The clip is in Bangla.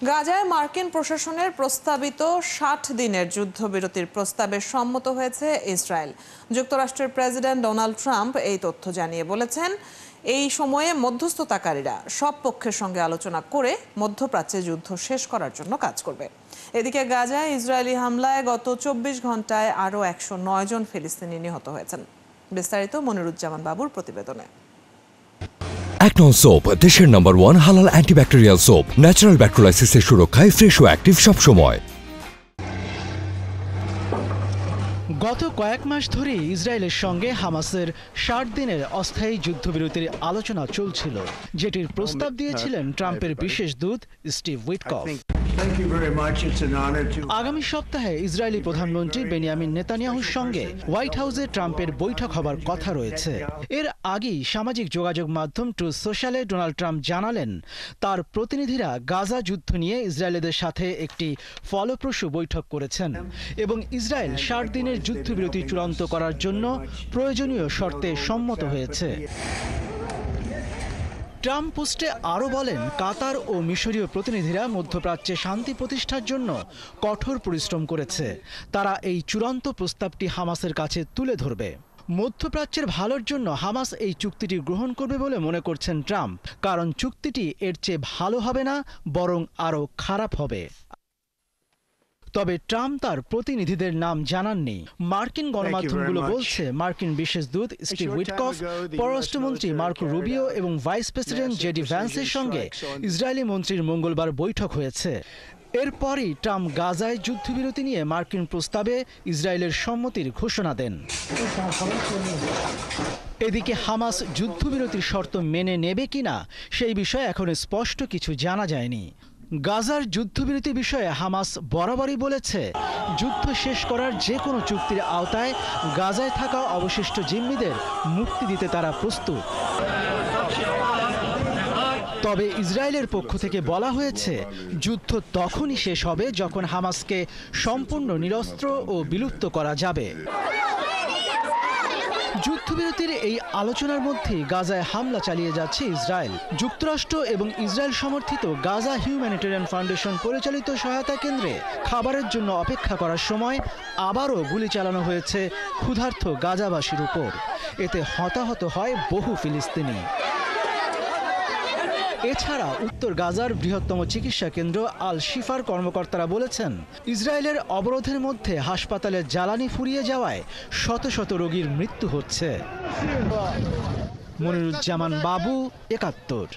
গাজায় মার্কিন প্রশাসনের প্রস্তাবিত ৬০ দিনের যুদ্ধবিরতির প্রস্তাবে সম্মত হয়েছে ইসরায়েল। যুক্তরাষ্ট্রের প্রেসিডেন্ট ডোনাল্ড ট্রাম্প এই তথ্য জানিয়ে বলেছেন, এই সময়ে মধ্যস্থতাকারীরা সব পক্ষের সঙ্গে আলোচনা করে মধ্যপ্রাচ্যে যুদ্ধ শেষ করার জন্য কাজ করবে। এদিকে গাজায় ইসরায়েলি হামলায় গত ২৪ ঘন্টায় আরও ১০৯ জন ফিলিস্তিনি নিহত হয়েছেন। বিস্তারিত মনিরুজ্জামান বাবুর প্রতিবেদনে। একনন সোপ, দেশের নম্বর 1 হালাল অ্যান্টিব্যাকটেরিয়াল সোপ, ন্যাচারাল ব্যাকটেরিয়ালাইসিসের সুরক্ষায় ফ্রেশ ও অ্যাক্টিভ সবসময়। গত কয়েক মাস ধরে ইসরায়েলের সঙ্গে হামাসের ৬০ দিনের অস্থায়ী যুদ্ধবিরতির আলোচনা চলছিল, যেটির প্রস্তাব দিয়েছিলেন ট্রাম্পের বিশেষ দূত স্টিভ উইটকফ। আগামী সপ্তাহে ইসরায়েলি প্রধানমন্ত্রী বেনিয়ামিন নেতানিয়াহুর সঙ্গে হোয়াইট হাউসে ট্রাম্পের বৈঠক হবার কথা রয়েছে। এর আগেই সামাজিক যোগাযোগ মাধ্যম ট্রুথ সোশ্যালে ডোনাল্ড ট্রাম্প জানালেন, তার প্রতিনিধিরা গাজা যুদ্ধ নিয়ে ইসরায়েলিদের সাথে একটি ফলপ্রসূ বৈঠক করেছেন এবং ইসরায়েল ৬০ দিনের যুদ্ধবিরতি চূড়ান্ত করার জন্য প্রয়োজনীয় শর্তে সম্মত হয়েছে। ট্রাম্প পোস্টে আরও বলেন, কাতার ও মিশরীয় প্রতিনিধিরা মধ্যপ্রাচ্যে শান্তি প্রতিষ্ঠার জন্য কঠোর পরিশ্রম করেছে। তারা এই চূড়ান্ত প্রস্তাবটি হামাসের কাছে তুলে ধরবে। মধ্যপ্রাচ্যের ভালোর জন্য হামাস এই চুক্তিটি গ্রহণ করবে বলে মনে করছেন ট্রাম্প, কারণ চুক্তিটি এর চেয়ে ভালো হবে না, বরং আরও খারাপ হবে। তবে ট্রাম্প তার প্রতিনিধিদের নাম জানাননি। মার্কিন গণমাধ্যমগুলো বলছে, মার্কিন বিশেষ দূত স্টিভ উইটকফ, পররাষ্ট্রমন্ত্রী মার্কো রুবিও এবং ভাইস প্রেসিডেন্ট জেডি ভ্যান্সের সঙ্গে ইসরায়েলি মন্ত্রীর মঙ্গলবার বৈঠক হয়েছে। এরপরই ট্রাম্প গাজায় যুদ্ধবিরতি নিয়ে মার্কিন প্রস্তাবে ইসরায়েলের সম্মতির ঘোষণা দেন। এদিকে হামাস যুদ্ধবিরতির শর্ত মেনে নেবে কিনা সেই বিষয়ে এখন স্পষ্ট কিছু জানা যায়নি। গাজার যুদ্ধবিরতি বিষয়ে হামাস বরাবরই বলেছে, যুদ্ধ শেষ করার যে কোনো চুক্তির আওতায় গাজায় থাকা অবশিষ্ট জিম্মিদের মুক্তি দিতে তারা প্রস্তুত। তবে ইসরায়েলের পক্ষ থেকে বলা হয়েছে, যুদ্ধ তখনই শেষ হবে যখন হামাসকে সম্পূর্ণ নিরস্ত্র ও বিলুপ্ত করা যাবে। যুদ্ধবিরতির এই আলোচনার মধ্যে গাজায় হামলা চালিয়ে যাচ্ছে ইসরায়েল। যুক্তরাষ্ট্র এবং ইসরায়েল সমর্থিত গাজা হিউম্যানিটেরিয়ান ফাউন্ডেশন পরিচালিত সহায়তা কেন্দ্রে খাবারের জন্য অপেক্ষা করার সময় আবারও গুলি চালানো হয়েছে ক্ষুধার্ত গাজাবাসীর উপর। এতে হতাহত হয় বহু ফিলিস্তিনি। এছাড়া উত্তর গাজার বৃহত্তম চিকিৎসা কেন্দ্র আল শিফার কর্মকর্তারা বলেছেন, ইসরায়েলের অবরোধের মধ্যে হাসপাতালের জ্বালানি ফুরিয়ে যাওয়ায় শত শত রোগীর মৃত্যু হচ্ছে। মনিরুজ্জামান বাবু, ৭১।